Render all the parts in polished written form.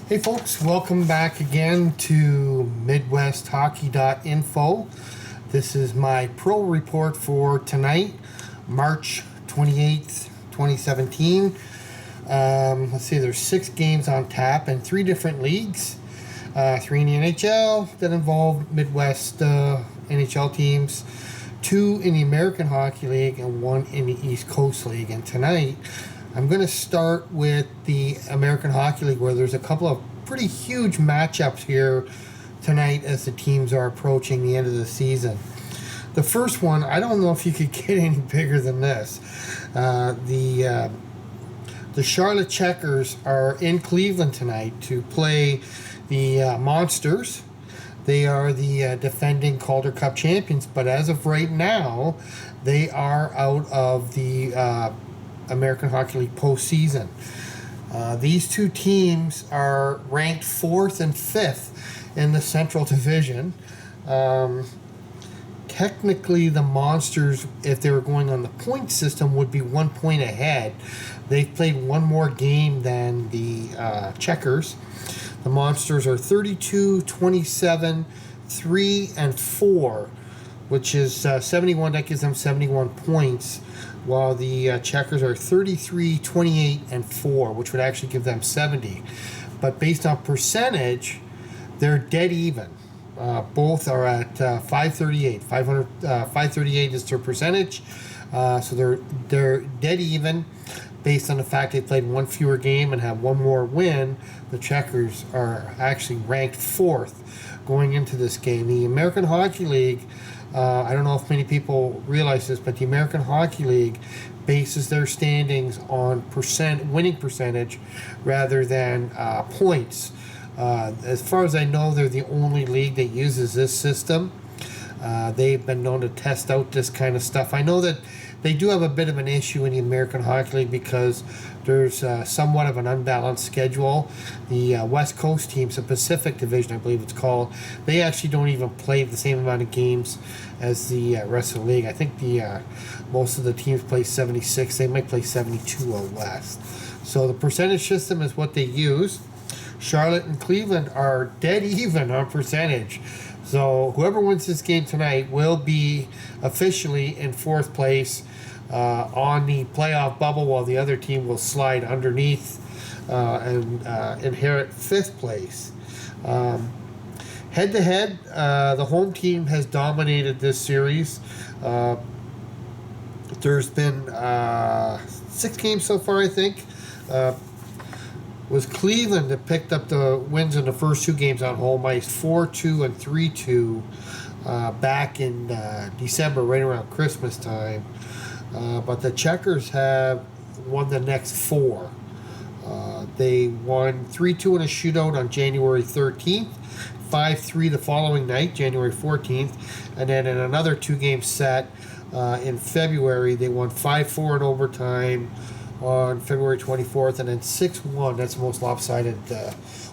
Hey folks, welcome back again to MidwestHockey.info. This is my pro report for tonight, March 28th, 2017. Let's see, there's 6 games on tap in 3 different leagues. 3 in the NHL that involve Midwest NHL teams, 2 in the American Hockey League, and 1 in the East Coast League. And tonight, I'm going to start with the American Hockey League, where there's a couple of pretty huge matchups here tonight as the teams are approaching the end of the season. The first one, I don't know if you could get any bigger than this. The Charlotte Checkers are in Cleveland tonight to play the Monsters. They are the defending Calder Cup champions, but as of right now, they are out of the American Hockey League postseason. These two teams are ranked 4th and 5th in the Central Division. Technically, the Monsters, if they were going on the point system, would be 1 point ahead. They've played one more game than the Checkers. The Monsters are 32, 27, 3, and 4, which is 71. That gives them 71 points, while the Checkers are 33, 28, and 4, which would actually give them 70. But based on percentage, they're dead even. Both are at 538. 538 is their percentage, so they're dead even. Based on the fact they played one fewer game and have one more win, the Checkers are actually ranked 4th going into this game. The American Hockey League, I don't know if many people realize this, but the American Hockey League bases their standings on winning percentage rather than points. As far as I know, they're the only league that uses this system. They've been known to test out this kind of stuff. I know that they do have a bit of an issue in the American Hockey League because there's somewhat of an unbalanced schedule. The West Coast teams, the Pacific Division, I believe it's called, they actually don't even play the same amount of games as the rest of the league. I think the most of the teams play 76. They might play 72 or less. So the percentage system is what they use. Charlotte and Cleveland are dead even on percentage. So whoever wins this game tonight will be officially in 4th place on the playoff bubble, while the other team will slide underneath and inherit 5th place. Head-to-head, the home team has dominated this series. There's been 6 games so far, I think. Was Cleveland that picked up the wins in the first 2 games on home ice, 4-2 and 3-2, back in December, right around Christmas time. But the Checkers have won the next 4. They won 3-2 in a shootout on January 13th, 5-3 the following night, January 14th, and then in another 2-game set in February, they won 5-4 in overtime on February 24th, and then 6-1. That's the most lopsided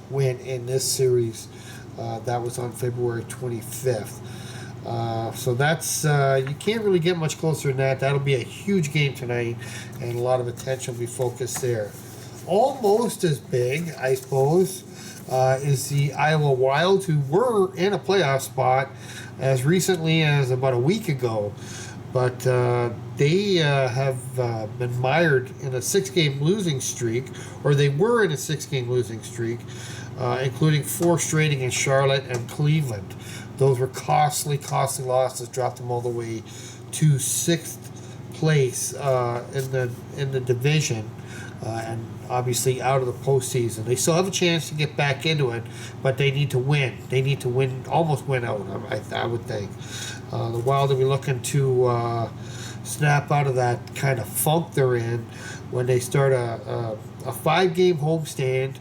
win in this series. That was on February 25th. So that's you can't really get much closer than that. That'll be a huge game tonight, and a lot of attention will be focused there. Almost as big, I suppose, is the Iowa Wild, who were in a playoff spot as recently as about a week ago. But they have been mired in a 6-game losing streak, or they were in a 6-game losing streak, including 4 straight against Charlotte and Cleveland. Those were costly losses, dropped them all the way to 6th place in the division, and obviously out of the postseason. They still have a chance to get back into it, but they need to win. They need to win, almost win out, I would think. The Wild will be looking to snap out of that kind of funk they're in when they start a 5-game homestand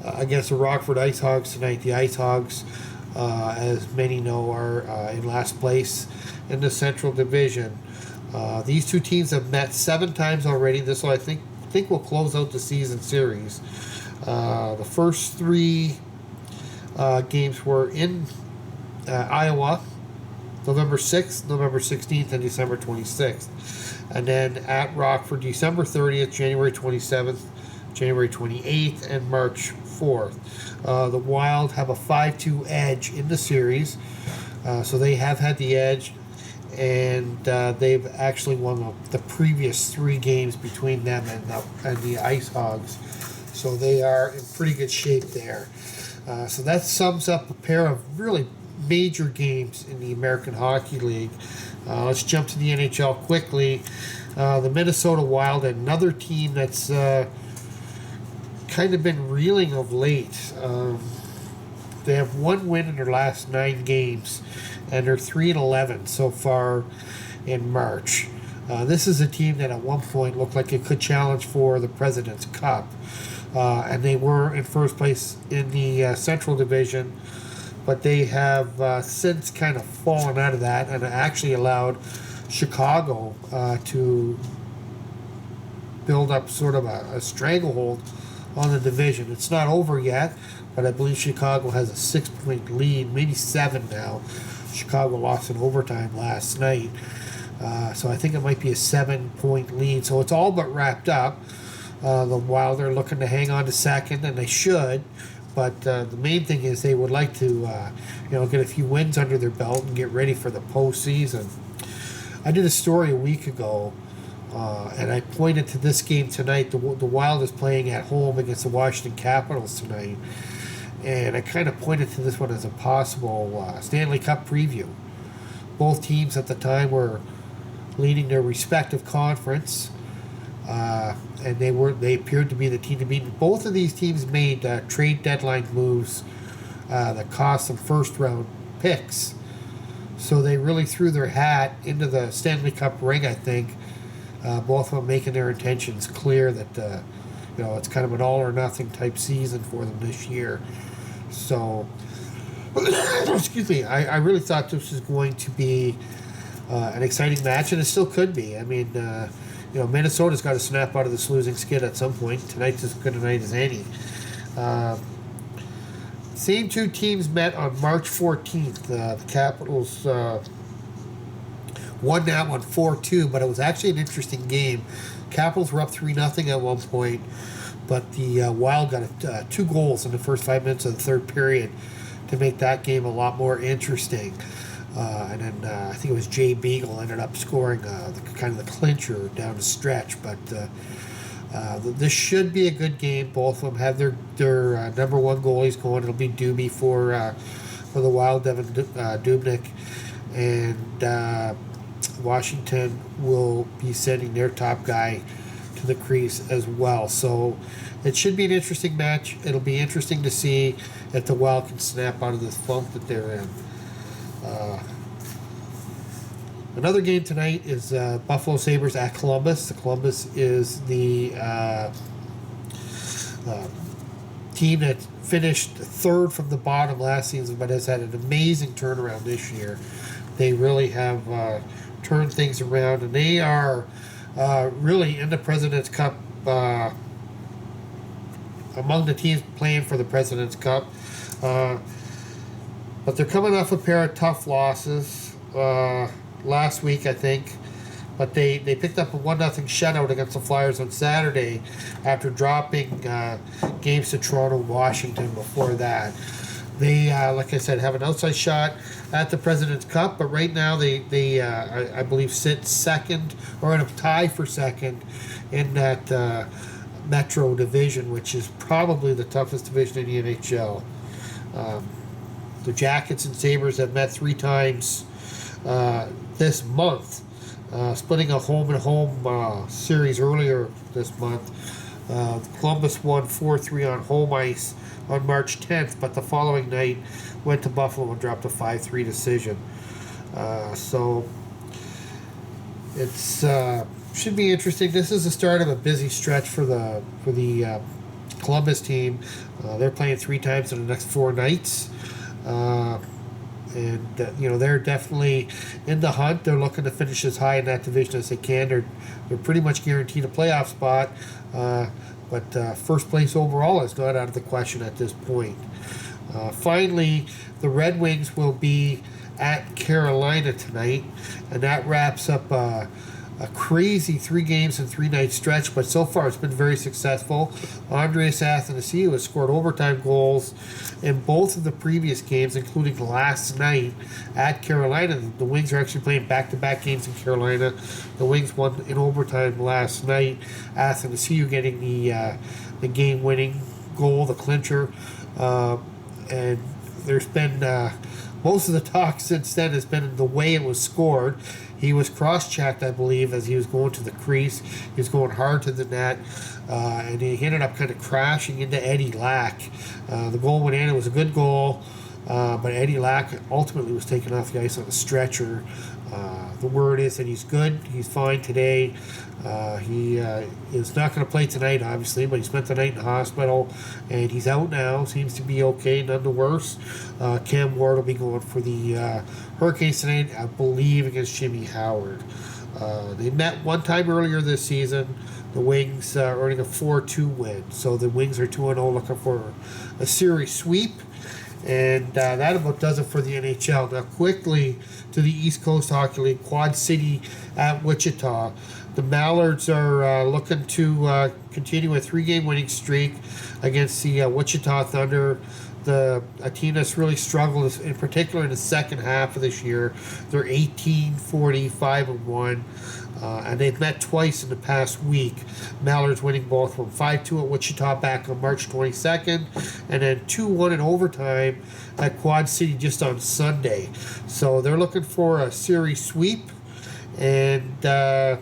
against the Rockford Ice Hogs tonight. The Ice Hogs, as many know, are in last place in the Central Division. These two teams have met 7 times already. This will, I think will close out the season series. The first 3 games were in Iowa, November 6th, November 16th, and December 26th. And then at Rockford, December 30th, January 27th, January 28th and March 4th. The Wild have a 5-2 edge in the series, so they have had the edge, and they've actually won the previous 3 games between them and the Ice Hogs, so they are in pretty good shape there. So that sums up a pair of really major games in the American Hockey League. Let's jump to the NHL quickly. The Minnesota Wild, another team that's kind of been reeling of late. They have 1 win in their last 9 games, and they're 3-11 so far in March. This is a team that at one point looked like it could challenge for the President's Cup, and they were in first place in the Central Division, but they have since kind of fallen out of that and actually allowed Chicago to build up sort of a stranglehold on the division. It's not over yet, but I believe Chicago has a 6-point lead, maybe 7 now. Chicago lost in overtime last night, so I think it might be a 7-point lead. So it's all but wrapped up. The Wild are looking to hang on to second, and they should. But the main thing is they would like to, get a few wins under their belt and get ready for the postseason. I did a story a week ago, and I pointed to this game tonight. The Wild is playing at home against the Washington Capitals tonight, and I kind of pointed to this one as a possible Stanley Cup preview. Both teams at the time were leading their respective conference. And they appeared to be the team to beat. Both of these teams made trade deadline moves that cost them first-round picks. So they really threw their hat into the Stanley Cup ring, I think. Both of them making their intentions clear that it's kind of an all-or-nothing type season for them this year. So, excuse me, I really thought this was going to be an exciting match, and it still could be. I mean, Minnesota's got to snap out of this losing skid at some point. Tonight's as good a night as any. Same 2 teams met on March 14th. The Capitals won that one 4-2, but it was actually an interesting game. Capitals were up 3-0 at one point, but the Wild got 2 goals in the first 5 minutes of the third period to make that game a lot more interesting. And then I think it was Jay Beagle ended up scoring the clincher down the stretch. But this should be a good game. Both of them have their number 1 goalies going. It'll be Doobie for the Wild, Devin Dubnyk, and Washington will be sending their top guy to the crease as well. So it should be an interesting match. It'll be interesting to see if the Wild can snap out of this funk that they're in. Another game tonight is Buffalo Sabres at Columbus. The Columbus is the team that finished 3rd from the bottom last season, but has had an amazing turnaround this year. They really have turned things around, and they are really in the President's Cup, among the teams playing for the President's Cup. But they're coming off a pair of tough losses last week, I think. But they picked up a 1-0 shutout against the Flyers on Saturday after dropping games to Toronto and Washington before that. They, like I said, have an outside shot at the President's Cup, but right now they I believe, sit second, or in a tie for second, in that Metro division, which is probably the toughest division in the NHL. The Jackets and Sabres have met 3 times this month, splitting a home-and-home series earlier this month. Columbus won 4-3 on home ice on March 10th, but the following night went to Buffalo and dropped a 5-3 decision. So it's should be interesting. This is the start of a busy stretch for the Columbus team. They're playing 3 times in the next 4 nights. They're definitely in the hunt. They're looking to finish as high in that division as they can. They're pretty much guaranteed a playoff spot, but first place overall is not out of the question at this point. Finally, the Red Wings will be at Carolina tonight, and that wraps up a crazy 3 games and 3 night stretch, but so far it's been very successful. Andreas Athanasiou has scored overtime goals in both of the previous games, including last night at Carolina. The Wings are actually playing back-to-back games in Carolina. The Wings won in overtime last night. Athanasiou getting the game-winning goal, the clincher, and there's been most of the talk since then has been the way it was scored. He was cross-checked, I believe, as he was going to the crease. He was going hard to the net, and he ended up kind of crashing into Eddie Lack. The goal went in. It was a good goal, but Eddie Lack ultimately was taken off the ice on a stretcher. The word is that he's good. He's fine today. He is not going to play tonight, obviously, but he spent the night in the hospital, and he's out now. Seems to be okay, none the worse. Cam Ward will be going for the Hurricanes tonight, I believe, against Jimmy Howard. They met one time earlier this season. The Wings earning a 4-2 win. So the Wings are 2-0, looking for a series sweep. And that about does it for the NHL. Now, quickly to the East Coast Hockey League, Quad City at Wichita. The Mallards are looking to continue a 3-game winning streak against the Wichita Thunder. A team that's really struggled, in particular in the second half of this year. They're 18-40, 5-1. And they've met twice in the past week. Mallards winning both from 5-2 at Wichita back on March 22nd, and then 2-1 in overtime at Quad City just on Sunday. So they're looking for a series sweep, and they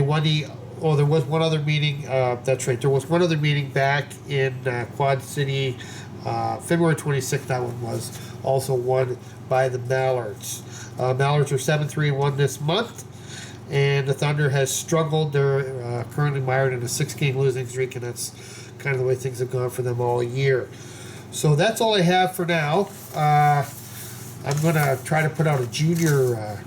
won the. Oh, there was one other meeting. That's right. There was one other meeting back in Quad City, February 26th. That one was also won by the Mallards. Mallards are 7-3-1 this month, and the Thunder has struggled. They're currently mired in a 6-game losing streak, and that's kind of the way things have gone for them all year. So that's all I have for now. I'm going to try to put out a junior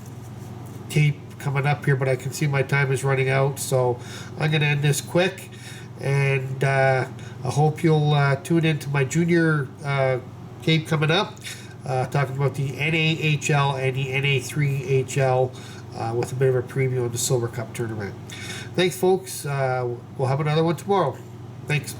tape coming up here, but I can see my time is running out, so I'm going to end this quick, and I hope you'll tune into my junior tape coming up, talking about the NAHL and the NA3HL with a bit of a preview on the Silver Cup tournament. Thanks, folks. We'll have another one tomorrow. Thanks.